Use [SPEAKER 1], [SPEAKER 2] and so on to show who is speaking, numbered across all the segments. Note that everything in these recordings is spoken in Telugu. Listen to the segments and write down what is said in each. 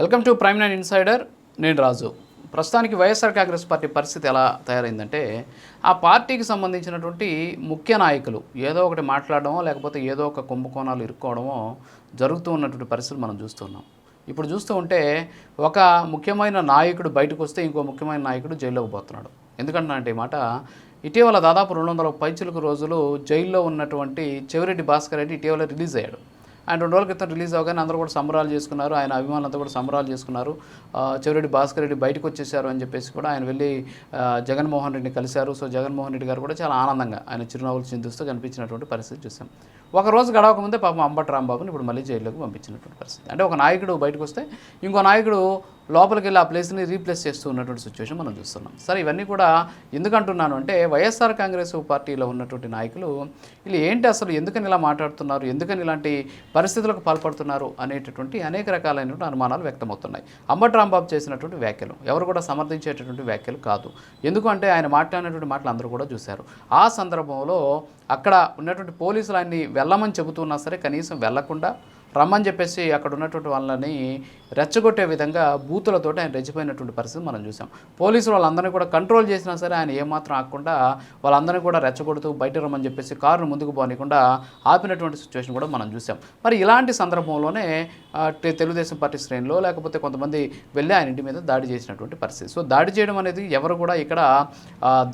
[SPEAKER 1] Welcome to prime nine insider. నేను రాజు. ప్రస్తుతానికి వైఎస్ఆర్ కాంగ్రెస్ పార్టీ పరిస్థితి ఎలా తయారైందంటే, ఆ పార్టీకి సంబంధించినటువంటి ముఖ్య నాయకులు ఏదో ఒకటి మాట్లాడడమో లేకపోతే ఏదో ఒక కుంభకోణాలు ఇరుక్కోవడమో జరుగుతూ ఉన్నటువంటి పరిస్థితులు మనం చూస్తున్నాం. ఇప్పుడు చూస్తూ ఉంటే ఒక ముఖ్యమైన నాయకుడు బయటకు వస్తే ఇంకో ముఖ్యమైన నాయకుడు జైల్లోకి పోతున్నాడు. ఎందుకంటే ఈ మాట, ఇటీవల దాదాపు 200 పైచిలకు రోజులు జైల్లో ఉన్నటువంటి చెవిరెడ్డి భాస్కర్ రెడ్డి ఇటీవల రిలీజ్ అయ్యాడు. ఆయన 2 రోజుల క్రితం రిలీజ్ అవగానే అందరూ కూడా సంబరాలు చేసుకున్నారు. ఆయన అభిమానులంతా కూడా సంబరాలు చేసుకున్నారు. చెవిరెడ్డి భాస్కర్ రెడ్డి బయటకు వచ్చేసారు అని చెప్పేసి కూడా ఆయన వెళ్ళి జగన్మోహన్ రెడ్డిని కలిశారు. సో జగన్మోహన్ రెడ్డి గారు కూడా చాలా ఆనందంగా ఆయన చిరునవ్వులు చిందిస్తూ కనిపించినటువంటి పరిస్థితి చూసాం. ఒక రోజు గడవక ముందే పాపం అంబటి రాంబాబుని ఇప్పుడు మళ్ళీ జైల్లోకి పంపించినటువంటి పరిస్థితి. అంటే ఒక నాయకుడు బయటకు వస్తే ఇంకో నాయకుడు లోపలికి వెళ్ళి ఆ ప్లేస్ని రీప్లేస్ చేస్తూ ఉన్నటువంటి సిచ్యువేషన్ మనం చూస్తున్నాం. సరే, ఇవన్నీ కూడా ఎందుకంటున్నాను అంటే, వైఎస్ఆర్ కాంగ్రెస్ పార్టీలో ఉన్నటువంటి నాయకులు వీళ్ళు ఏంటి, అసలు ఎందుకని ఇలా మాట్లాడుతున్నారు, ఎందుకని ఇలాంటి పరిస్థితులకు పాల్పడుతున్నారు అనేటటువంటి అనేక రకాలైనటువంటి అనుమానాలు వ్యక్తమవుతున్నాయి. అంబటి రాంబాబు చేసినటువంటి వ్యాఖ్యలు ఎవరు కూడా సమర్థించేటటువంటి వ్యాఖ్యలు కాదు. ఎందుకంటే ఆయన మాట్లాడినటువంటి మాటలు అందరూ కూడా చూశారు. ఆ సందర్భంలో అక్కడ ఉన్నటువంటి పోలీసులు ఆయన్ని వెళ్ళమని చెబుతున్నా సరే కనీసం వెళ్లకుండా రమ్మని చెప్పేసి అక్కడ ఉన్నటువంటి వాళ్ళని రెచ్చగొట్టే విధంగా బూతులతోటి ఆయన రెచ్చిపోయినటువంటి పరిస్థితి మనం చూసాం. పోలీసులు వాళ్ళందరినీ కూడా కంట్రోల్ చేసినా సరే ఆయన ఏమాత్రం ఆగకుండా వాళ్ళందరినీ కూడా రెచ్చగొడుతూ బయట రమ్మని చెప్పేసి కారును ముందుకు పోనీయకుండా ఆపినటువంటి సిచ్యువేషన్ కూడా మనం చూసాం. మరి ఇలాంటి సందర్భంలోనే తెలుగుదేశం పార్టీ శ్రేణిలో లేకపోతే కొంతమంది వెళ్ళి ఆయన ఇంటి మీద దాడి చేసినటువంటి పరిస్థితి. సో దాడి చేయడం అనేది ఎవరు కూడా ఇక్కడ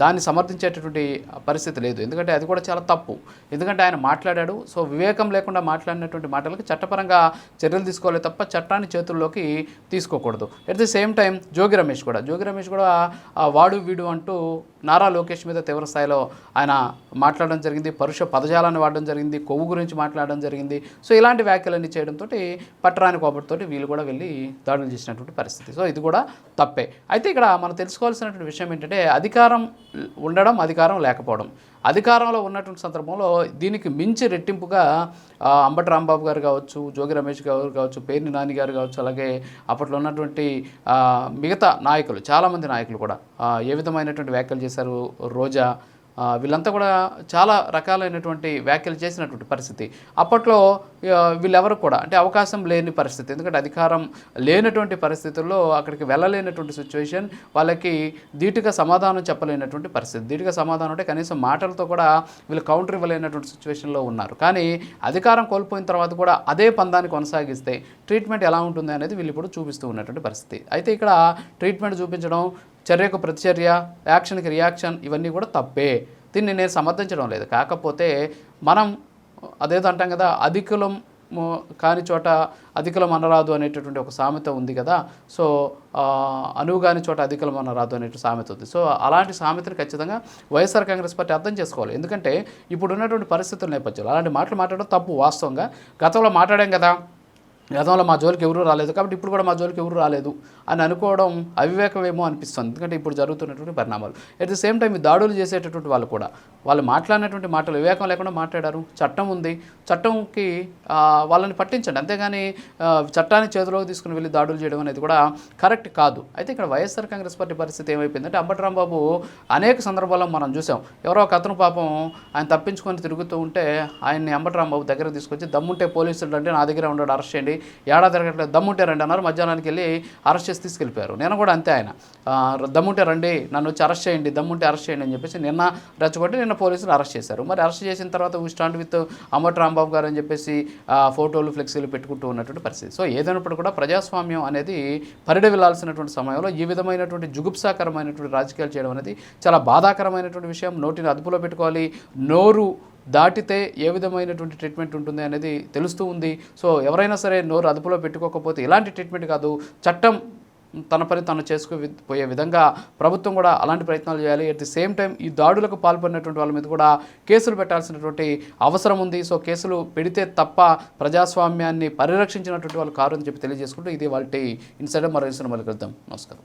[SPEAKER 1] దాన్ని సమర్థించేటటువంటి పరిస్థితి లేదు. ఎందుకంటే అది కూడా చాలా తప్పు. ఎందుకంటే ఆయన మాట్లాడాడు. సో వివేకం లేకుండా మాట్లాడినటువంటి మాటలకి చట్టపరంగా చర్యలు తీసుకోవాలి తప్ప చట్టాన్ని చేతుల్లోకి తీసుకోకూడదు. At the same time Jogi Ramesh కూడా వాడు వీడు అంటూ నారా లోకేష్ మీద తీవ్ర స్థాయిలో ఆయన మాట్లాడడం జరిగింది. పరుష పదజాలాన్ని వాడడం జరిగింది. కొవ్వు గురించి మాట్లాడడం జరిగింది. సో ఇలాంటి వ్యాఖ్యలన్నీ చేయడంతో పట్టరాని కోపటితో వీళ్ళు కూడా వెళ్ళి దాడులు చేసినటువంటి పరిస్థితి. సో ఇది కూడా తప్పే. అయితే ఇక్కడ మనం తెలుసుకోవాల్సినటువంటి విషయం ఏంటంటే, అధికారం ఉండడం, అధికారం లేకపోవడం. అధికారంలో ఉన్నటువంటి సందర్భంలో దీనికి మించి రెట్టింపుగా అంబటి రాంబాబు గారు కావచ్చు, జోగి రమేష్ గారు కావచ్చు, పేర్ని నాని గారు కావచ్చు, అలాగే అప్పట్లో ఉన్నటువంటి మిగతా నాయకులు, చాలామంది నాయకులు కూడా ఏ విధమైనటువంటి వ్యాఖ్యలు చేశారు. రోజా, వీళ్ళంతా కూడా చాలా రకాలైనటువంటి వ్యాఖ్యలు చేసినటువంటి పరిస్థితి. అప్పట్లో వీళ్ళెవరు కూడా అంటే అవకాశం లేని పరిస్థితి. ఎందుకంటే అధికారం లేనటువంటి పరిస్థితుల్లో అక్కడికి వెళ్ళలేనటువంటి సిచ్యువేషన్, వాళ్ళకి ధీటుగా సమాధానం చెప్పలేనటువంటి పరిస్థితి. ధీటుగా సమాధానం అంటే కనీసం మాటలతో కూడా వీళ్ళు కౌంటర్ ఇవ్వలేనటువంటి సిచ్యువేషన్లో ఉన్నారు. కానీ అధికారం కోల్పోయిన తర్వాత కూడా అదే పందాన్ని కొనసాగిస్తే ట్రీట్మెంట్ ఎలా ఉంటుంది అనేది వీళ్ళు ఇప్పుడు చూపిస్తూ ఉన్నటువంటి పరిస్థితి. అయితే ఇక్కడ ట్రీట్మెంట్ చూపించడం, చర్యకు ప్రతిచర్య, యాక్షన్కి రియాక్షన్, ఇవన్నీ కూడా తప్పే. దీన్ని నేను సమర్థించడం లేదు. కాకపోతే మనం అదేదో అంటాం కదా, అధికులం కాని చోట అధికులం అనరాదు అనేటటువంటి ఒక సామెత ఉంది కదా. సో అనువు కాని చోట అధికులం అనరాదు అనేటువంటి సామెత ఉంది. సో అలాంటి సామెతను ఖచ్చితంగా వైఎస్ఆర్ కాంగ్రెస్ పార్టీ అర్థం చేసుకోవాలి. ఎందుకంటే ఇప్పుడు ఉన్నటువంటి పరిస్థితుల నేపథ్యంలో అలాంటి మాటలు మాట్లాడడం తప్పు. వాస్తవంగా గతంలో మాట్లాడాం కదా, గతంలో మా జోలికి ఎవరూ రాలేదు కాబట్టి ఇప్పుడు కూడా మా జోలికి ఎవరు రాలేదు అని అనుకోవడం అవివేకమేమో అనిపిస్తుంది. ఎందుకంటే ఇప్పుడు జరుగుతున్నటువంటి పరిణామాలు. ఎట్ ది సేమ్ టైం ఈ దాడులు చేసేటటువంటి వాళ్ళు కూడా వాళ్ళు మాట్లాడినటువంటి మాటలు వివేకం లేకుండా మాట్లాడారు. చట్టం ఉంది, చట్టంకి వాళ్ళని పట్టించండి. అంతేగాని చట్టాన్ని చేతిలోకి తీసుకుని వెళ్ళి దాడులు చేయడం అనేది కూడా కరెక్ట్ కాదు. అయితే ఇక్కడ వైఎస్ఆర్ కాంగ్రెస్ పార్టీ పరిస్థితి ఏమైపోయిందంటే, అంబటి రాంబాబు అనేక సందర్భాల్లో మనం చూసాం. ఎవరో ఒక అతను పాపం ఆయన తప్పించుకొని తిరుగుతూ ఉంటే ఆయన్ని అంబటి రాంబాబు దగ్గర తీసుకొచ్చి, దమ్ముంటే పోలీసులు అంటే నా దగ్గర ఉన్నాడు, అరెస్ట్ చేయండి, ఏడాది తిరగట్లేదు, దమ్ముంటే రండి అన్నారు. మధ్యాహ్నానికి వెళ్ళి అరెస్ట్ చేసి తీసుకెళ్ళిపోయారు. నేను కూడా అంతే, ఆయన దమ్ముంటే రండి, నన్ను వచ్చి అరెస్ట్ చేయండి, దమ్ముంటే అరెస్ట్ చేయండి అని చెప్పేసి నిన్న రెచ్చగొట్టి నిన్న పోలీసులు అరెస్ట్ చేశారు. మరి అరెస్ట్ చేసిన తర్వాత we stand with Ambati Rambabu గారు అని చెప్పేసి ఫోటోలు, ఫ్లెక్సీలు పెట్టుకుంటూ ఉన్నటువంటి పరిస్థితి. సో ఏదైనప్పుడు కూడా ప్రజాస్వామ్యం అనేది పరిడవిల్లాల్సినటువంటి సమయంలో ఈ విధమైనటువంటి జుగుప్సాకరమైనటువంటి రాజకీయాలు చేయడం అనేది చాలా బాధాకరమైనటువంటి విషయం. నోటిని అదుపులో పెట్టుకోవాలి. నోరు దాటితే ఏ విధమైనటువంటి ట్రీట్మెంట్ ఉంటుంది అనేది తెలుస్తూ ఉంది. సో ఎవరైనా సరే నోరు అదుపులో పెట్టుకోకపోతే ఇలాంటి ట్రీట్మెంట్ కాదు, చట్టం తన పని తను చేసుకుపోయే విధంగా ప్రభుత్వం కూడా అలాంటి ప్రయత్నాలు చేయాలి. అట్ ది సేమ్ టైం ఈ దాడులకు పాల్పడినటువంటి వాళ్ళ మీద కూడా కేసులు పెట్టాల్సినటువంటి అవసరం ఉంది. సో కేసులు పెడితే తప్ప ప్రజాస్వామ్యాన్ని పరిరక్షించినటువంటి వాళ్ళు కారు అని చెప్పి తెలియజేసుకుంటూ ఇది వాళ్ళ ఇన్సైడర్. మరో ఇన్సైడర్ మళ్ళీ కలుద్దాం. నమస్కారం.